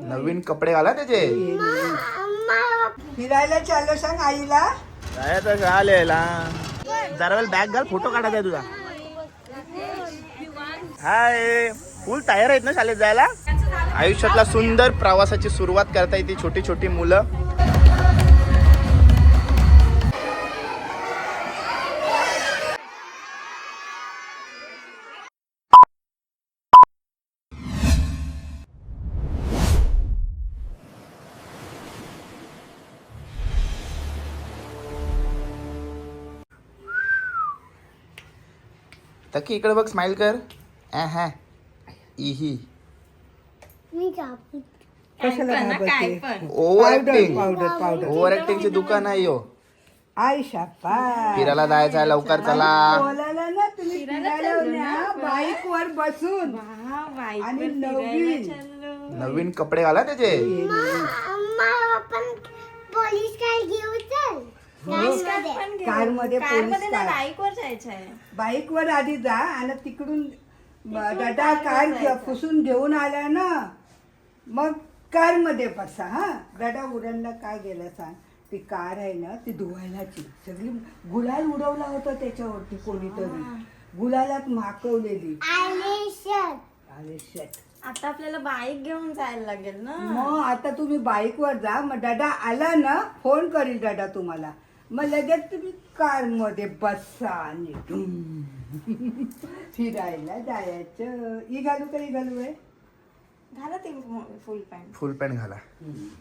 नवीन कपडे घाला त्याचे. फिरायला चाललो सांग आईला. जायचं चालेला. जरा वेळ बॅग घाल, फोटो काढायचा आहे तुझा. हाय, फुल तयार आहेत ना शाळेत जायला. आयुष्यातला सुंदर प्रवासाची सुरुवात करता येते छोटी छोटी मुलं. तकी इकडे बघ, स्माइल कर. हा इही कशाला घाबरते? Over acting. Powder powder. Over ऍक्टिंगची दुकान आहे यो. आई शापा. फिरायला जायचं आहे, लवकर चला. बोलायला ना तुम्ही फिरायला बाईक वर बसून आणि नवीन कपडे घाला त्याचे. पोलीस कार घेऊ चल. कार मध्ये पोलीस कार. बाईक वर जायचं आहे. बाईक वर आधी जा आणि तिकडून दादा कार पुसून घेऊन आला ना, मग कार मध्ये बसा. हा दादा उडणला काय गेलं सांग. ती कार आहे ना, ती धुवायलाची सगळी गुलाल उडवला होता त्याच्यावरती कोणीतरी. गुलालात माकवलेली. आले शेट. आता आपल्याला बाईक घेऊन जायला लागेल ना. मग आता तुम्ही बाईक वर जा. मग दादा आला ना, फोन करील दादा तुम्हाला. मग लगेच तुम्ही कार मध्ये बसा आणि फिरायला जायचं. ही घालू का ही घालू आहे? घाला ती फुल पॅन्ट. फुल पॅन्ट घाला.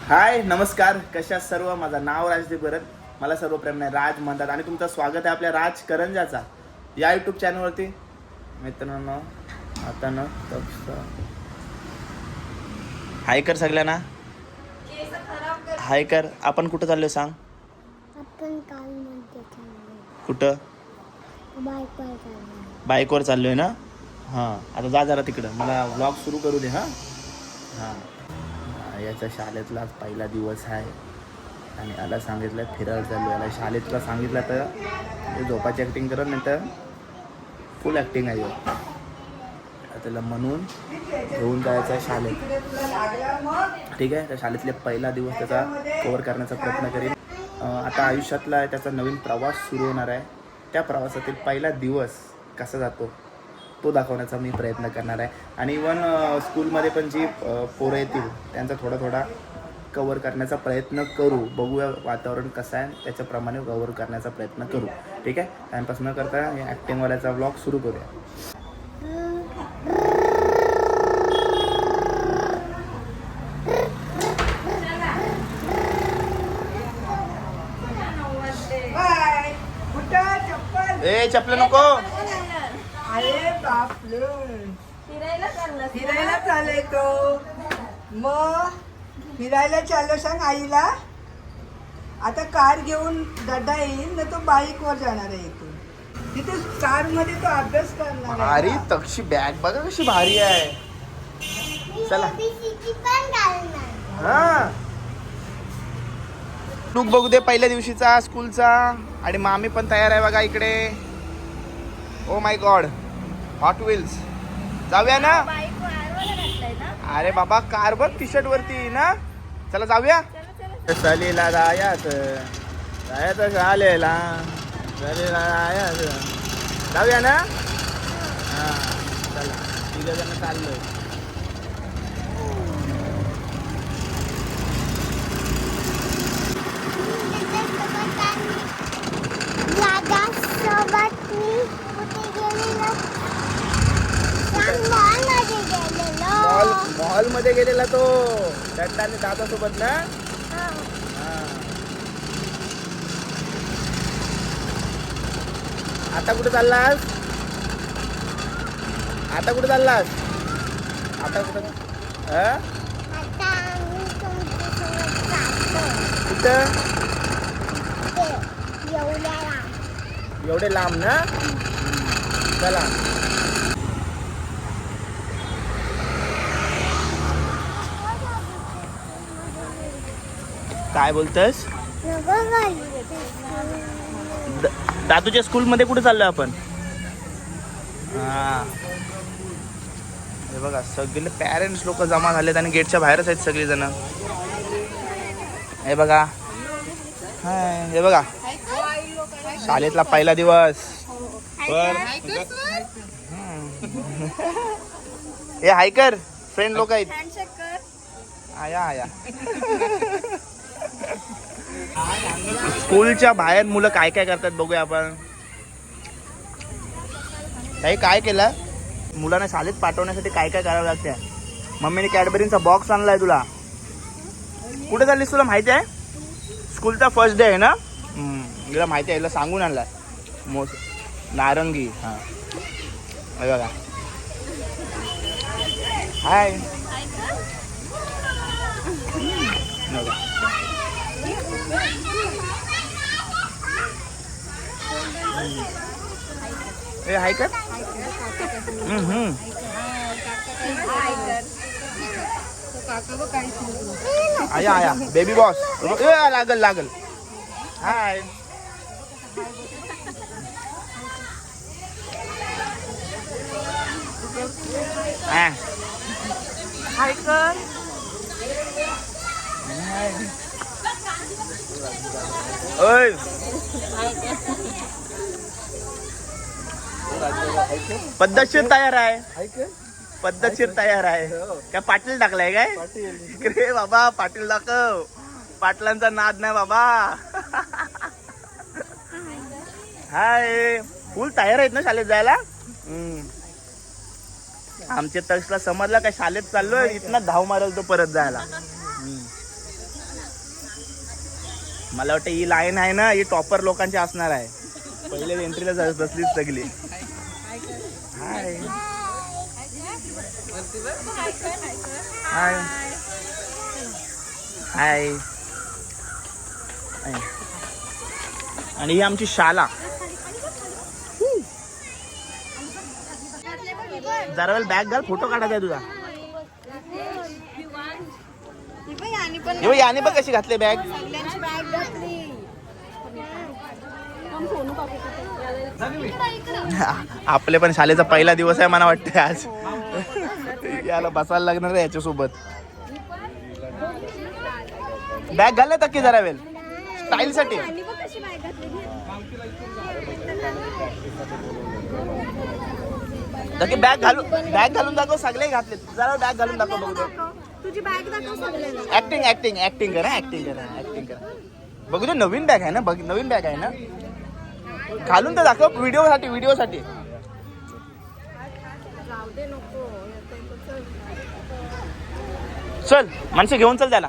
हाय, नमस्कार. कशा सर्व. माझं नाव राजदीप भरत. मला सर्व प्रेमाने राज म्हणतात आणि तुमचं स्वागत आहे आपल्या राज करंजाचा या युट्यूब चॅनलवरती. मित्रांनो, आता ना हाय कर सगळ्यांना. हाय कर. आपण कुठं चाललोय सांग. आपण काल म्हणते चाललो. कुठं? बाईकवर चाललो. बाईकवर चाललोय ना. हां, आता जा जरा तिकडं. मला व्लॉग सुरू करू दे. हां हां याच्या शाळेतला आज पहिला दिवस आहे आणि याला सांगितलं फिरायला चाललो. याला शाळेतला सांगितलं तर झोपाची ॲक्टिंग करत, नाही तर फुल ॲक्टिंग आहे. त्याला म्हणून घेऊन जायचं आहे शाळेत. ठीक आहे. त्या शाळेतले पहिला दिवस त्याचा कव्हर करण्याचा प्रयत्न करेल. आता आयुष्यातला त्याचा नवीन प्रवास सुरू होणार आहे. त्या प्रवासातील पहिला दिवस कसा जातो तो दाखवण्याचा मी प्रयत्न करणार आहे. आणि इवन स्कूलमध्ये पण जी पोरं येतील त्यांचा थोडा कव्हर करण्याचा प्रयत्न करू. बघूया वातावरण कसं आहे, त्याच्याप्रमाणे कव्हर करण्याचा प्रयत्न करू. ठीक आहे. टाईमपास न करता या ॲक्टिंगवाल्याचा व्लॉग सुरू करूया. ए चपल नको. अरे बापरे, फिरायला चाललं. फिरायला चालय तो. मग फिरायला चाललो सांग आईला. आता कार घेऊन दादा येईल ना, तो बाईक वर जाणार आहे इथून. तिथे कार मध्ये तो अभ्यास करणार आहे. भारी तक्षी बॅग बघा कशी भारी आहे. चला. हा, लुक बघू दे पहिल्या दिवशीचा स्कूलचा. आणि मामी पण तयार आहे बघा इकडे. Oh my God, hot wheels. जाऊया ना. बाईक वारवायला घातलंय ना. अरे बाबा, कार बघ टी शर्ट वरती ना. चला जाऊया. सलीला जायचं चालेला. सलीला जायचं. जाऊया ना. हा चला, तिघ जण चाललोय. मॉल मध्ये गेलेला तो दत्ता आणि दादा सोबत ना. आता कुठे चाललास. आता कुठे चाललास. आता कुठं कुठं. एवढे लांब ना. चला. काय बोलतस. दादूच्या स्कूल मध्ये कुठे चाललोय आपण. हा हे बघा सगळे पॅरेंट्स लोक जमा झालेत आणि गेटच्या बाहेरच आहेत सगळेजण. हे बघा हाय, हे बघा शाळेतला पहिला दिवस. हे हायकर फ्रेंड लोक आहेत. हँडशेक कर. आया आया. स्कूलच्या बाहेर मुलं काय काय करतात बघूया आपण. काही काय केलं मुलांना शाळेत पाठवण्यासाठी काय काय करावं लागते. मम्मीने कॅडबरीचा बॉक्स आणलाय तुला. कुठे चाललीस तुला माहिती आहे. स्कूलचा फर्स्ट डे आहे ना. तुला माहिती आहे. सांगून आणलाय नारंगी. हां बघा हाय. ए हाय कर. आया आया बेबी बॉस. लागल लागल. हाय हाय कर. ओय पद्धतशीर तयार आहे. पद्धतशीर तयार आहे. काय पाटील टाकलाय काय. रे बाबा पाटील दाखव. पाटलांचा नाद नाही बाबा. हाय फुल तयार आहेत ना शाळेत जायला. आमच्या तक्षला समजला काय शाळेत चाललोय. इथनं धाव मारल तो परत जायला. मला वाटतं ही लाईन आहे ना ही टॉपर लोकांची असणार आहे. पहिले एंट्रीला बसलीच सगळी. हाय हाय हाय. आणि ही आमची शाळा. जरा वेळ बॅग घाल फोटो काढायचा आहे तुझा. याने बघ कशी घातली बॅग. आपले पण शाळेचा पहिला दिवस आहे मला वाटतं आज. याला बसायला लागणार आहे याच्यासोबत. बॅग घाल तक्की जरा वेळ स्टाईल साठी. बॅग घालून दाखव. सगळे घातले. जरा बॅग घालून दाखव बघू. तुझी बॅग दाखव. ऍक्टिंग करा. बघू दे. नवीन बॅग आहे ना. नवीन बॅग आहे ना. घालून तर दाखव व्हिडिओ साठी. चल माणसं घेऊन चल त्याला.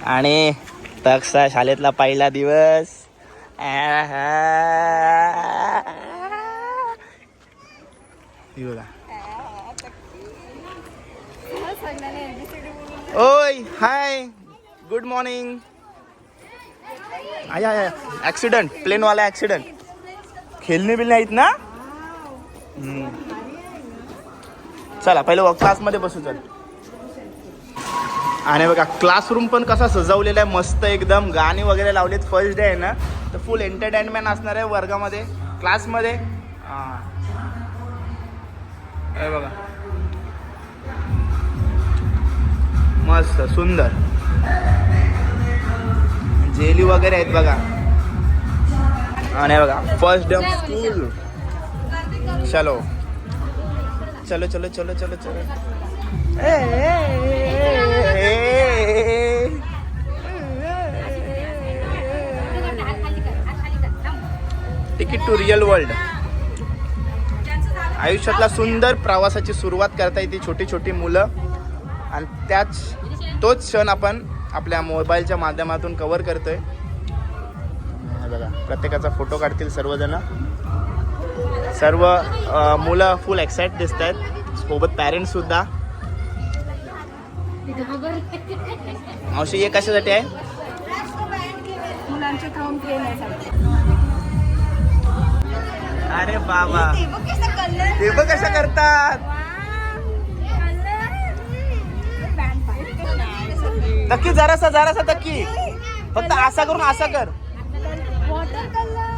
आणि तक्सा शाळेतला पहिला दिवस. ओय हाय गुड मॉर्निंग. आया ऍक्सिडेंट. प्लेन वाला ऍक्सिडेंट. खेळणे बिलणे आहेत ना. चला पहिलं क्लासमध्ये बसू. चल. आणि बघा क्लासरूम पण कसा सजवलेला आहे मस्त एकदम. गाणी वगैरे लावलेत. फर्स्ट डे आहे ना तर फुल एंटरटेनमेंट असणार आहे वर्गामध्ये क्लासमध्ये. हे बघा मस्त सुंदर जेली वगैरे आहेत बघा. आणि बघा फर्स्ट डे ऑफ स्कूल. चलो चलो चलो चलो चलो चलो. Ticket to real world. आयुष्यातला सुंदर प्रवासाची सुरुवात करता येते छोटी छोटी मुलं. आणि तोच क्षण आपण आपल्या मोबाईलच्या माध्यमातून कव्हर करतोय. बघा प्रत्येकाचा फोटो काढतील सर्वजण. सर्व मुलं फुल एक्साइट दिसत आहेत. सोबत पॅरेंट्स सुद्धा. मावशी हे कशासाठी आहे. मुलांचे खाऊन अरे बाबा ते बघ कशा करतात. तक्की जरासा तक्की फक्त असा करून असा कर. Water colour.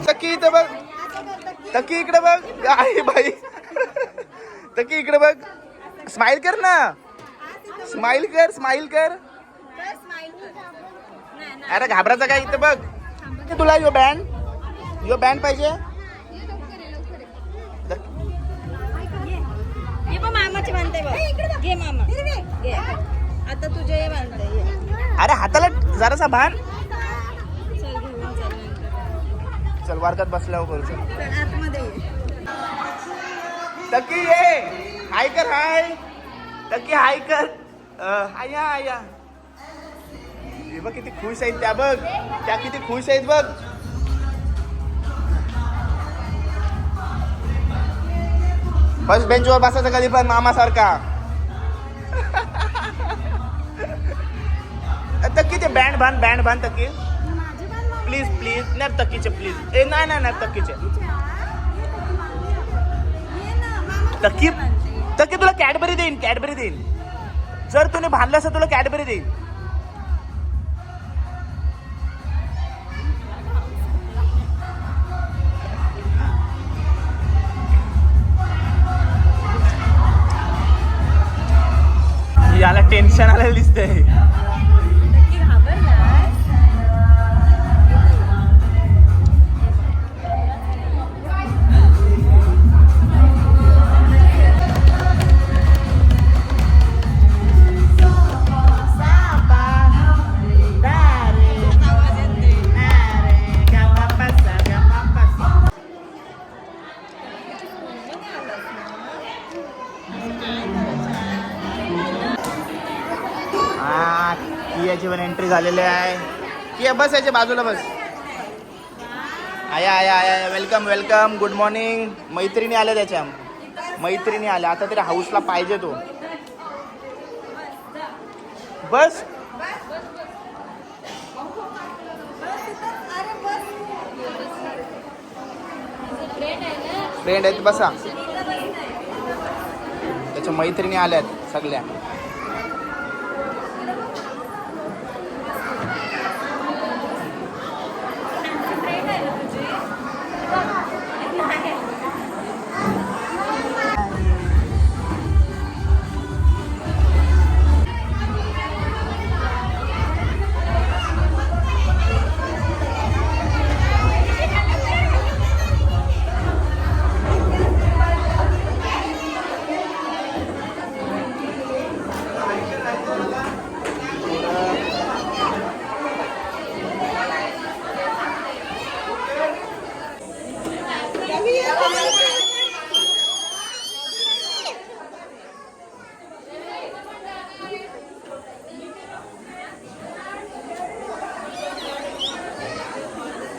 तक्की इथं बघ. तक्की इकडे बघ. आई बाई तक्की इकडे बघ. स्माइल कर ना. स्माइल कर. अरे घाबरायचं काय इथं बघ. तुला यो बँड पाहिजे. हे पण मामाचे बांधते बघ. घे मामा घे. आता तुझे हे बांधते. अरे हाताला जरासा भान. चल घेऊन चल नंतर. चल वारकात बसल्यावर करू. चल चल आतमध्ये ये. तक्की ये. हाय कर. हाय तक्की हाय कर. आया हे बघ किती खुश आहेत त्या. बघ त्या किती खुश आहेत बघ. फर्स्ट बेंचवर बसायचं कधी पण मामासारखा. तक्की ते बँड बांध तक्की प्लीज नाही तक्कीचे प्लीज. नाही तक्कीचे. तक्की तुला कॅडबरी देईन. जर तुम्ही बांधलं असं तुला कॅडबरी देईन. याला टेन्शन आलेलं दिसतंय. कियाची पण एंट्री झालेली आहे. किया बस याच्या बाजूला बस. आया वेलकम गुड मॉर्निंग. मैत्रिणी आल्या त्याच्या. आता तरी हाऊसला पाहिजे तो. बस फ्रेंड आहेत बसा. त्याच्या मैत्रिणी आल्यात सगळ्या.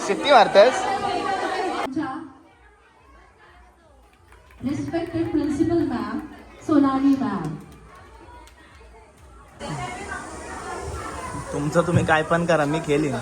शिट्टी मारतेस. Respected Principal Ma'am, Sonali Ma'am. तुमचं तुम्ही काय पण करा, मी खेळीन.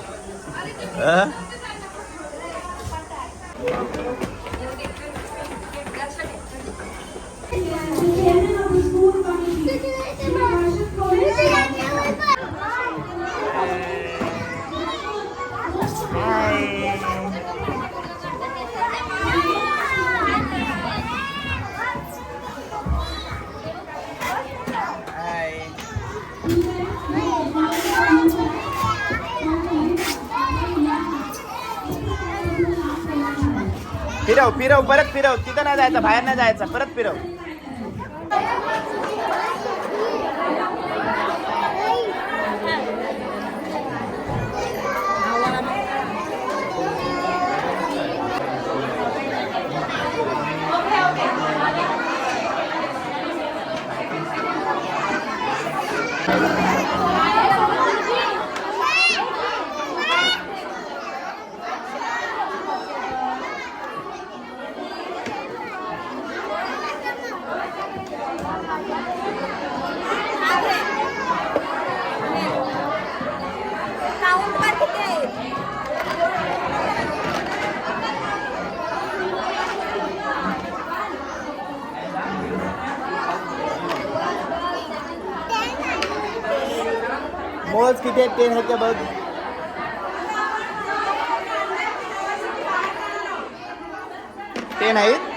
फिरव परत फिरव. तिथं नाही जायचं, बाहेर नाही जायचं. परत फिरव. मोज किती आहेत ते आहेत का बघ. ते नाहीत.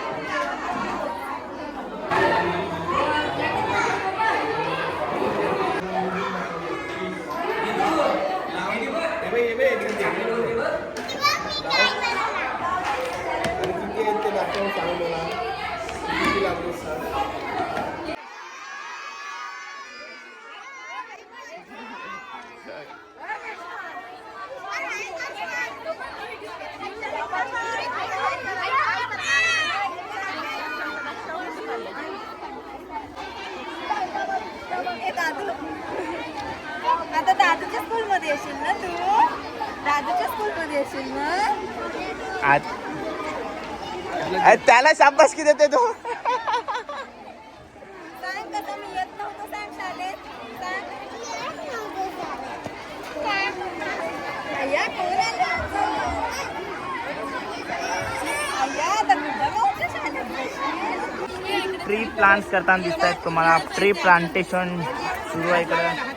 आता दादूच्या स्कूल मध्ये येशील ना तू. दादूच्या स्कूल मध्ये येशील ना. त्याला शाबासकी देते तो. सांग कसं मी येत नव्हतो. सांग शाळेत. सांग. अय्या कोण आलं? अय्या आता कुठं भाऊच्या शाळेत बसशील? ट्री प्लांट्स करताना दिसत आहेत तुम्हाला. ट्री प्लांटेशन सुरू आहे इकडं.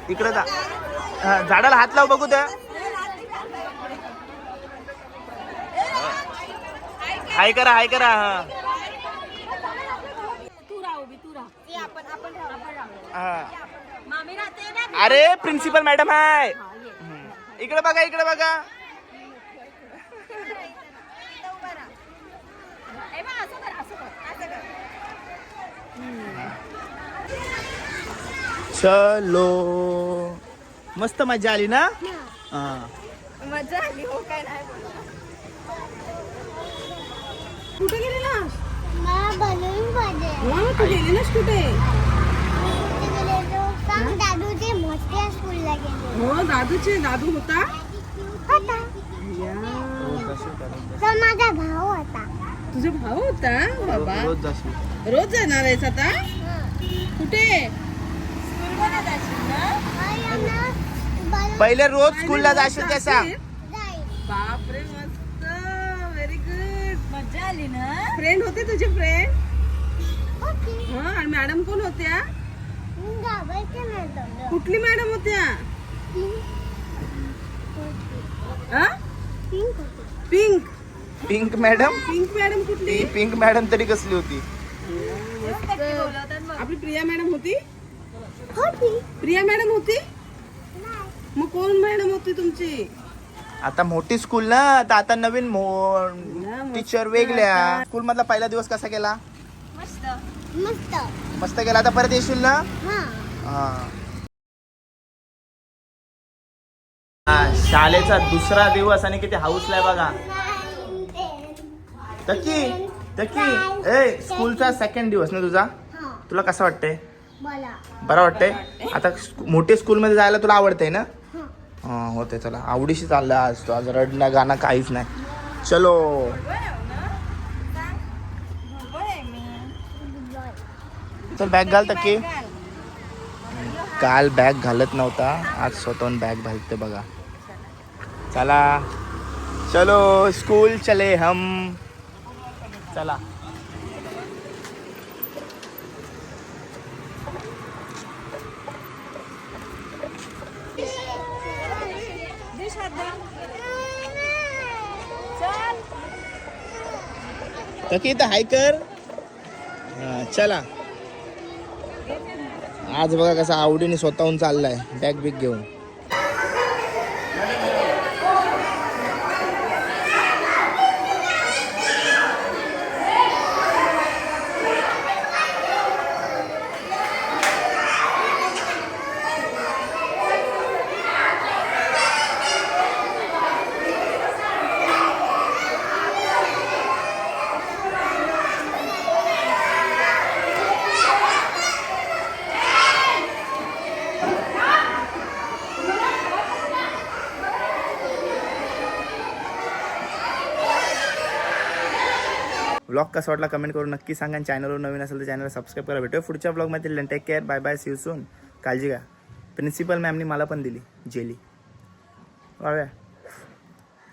इकडं झाडाला हात लाव बघू त्या. हाय करा हाय करा. तू राहू बी तू राह. ते आपण राहू. हा. मामी राहते ना. अरे प्रिन्सिपल मॅडम आहे. इकडे बघा इकडे बघा. चलो मस्त मजा आली ना. हा. मजा आली हो. काय नाही बोलला. कुठे गेलेला? मला बलून पाहिजे. तू गेली नास कुठे? दादूचे मोठ्या स्कूलला गेले हो दादूचे. दादू होता. होता. तो माझा भाऊ होता. तुझा भाऊ होता बाबा. रोज जाशील. रोज जाणार आहेस आता. कुठे? पहिले रोज स्कूलला जाशील कसा. बापरे मस्त. Very good. मजा आली ना. फ्रेंड होते तुझे फ्रेंड. हा आणि मॅडम कोण होत्या? कुठली मॅडम होत्या? Pink. Pink madam. Pink madam कुठली? पिंक मॅडम तरी कसली होती. आपली प्रिया मॅडम होती. प्रिया मॅडम होती. मग कोण मॅडम होती तुमची? आता मोठी स्कूल ना तर आता नवीन टीचर वेगळ्या. स्कूल मधला पहिला दिवस कसा गेला? मस्त. मस्त. मस्त गेला. आता परत येशील ना. हा. शाळेचा दुसरा दिवस आणि किती हाऊसला आहे बघा. तकी ए स्कूलचा सेकंड दिवस ना तुझा. तुला कसं वाटतंय? बरं वाटतंय. आता मोठे स्कूलमध्ये जायला तुला आवडतंय ना. हा होते. चला आवडीशी चालला आज तो. आज रडणं गाणं काहीच नाही. चलो चल बॅग घाल तकी. काल बॅग घालत नव्हता. आज स्वतःहून बॅग घालते बघा. चला चलो स्कूल चले हम. चला तकी तर हाय कर. चला आज बघा कसा आवडीने स्वतःहून चाललाय बॅग बिग घेऊन. व्लॉग कसा वाटला कमेंट करून नक्की सांगा. चॅनलवर नवीन असेल तर चॅनलला सबस्क्राईब करा. भेटूया पुढच्या व्लॉगमध्ये. Take care. Bye bye. See you soon. काळजी घ्या. प्रिन्सिपल मॅमनी मला पण दिली जेली. वाव्या.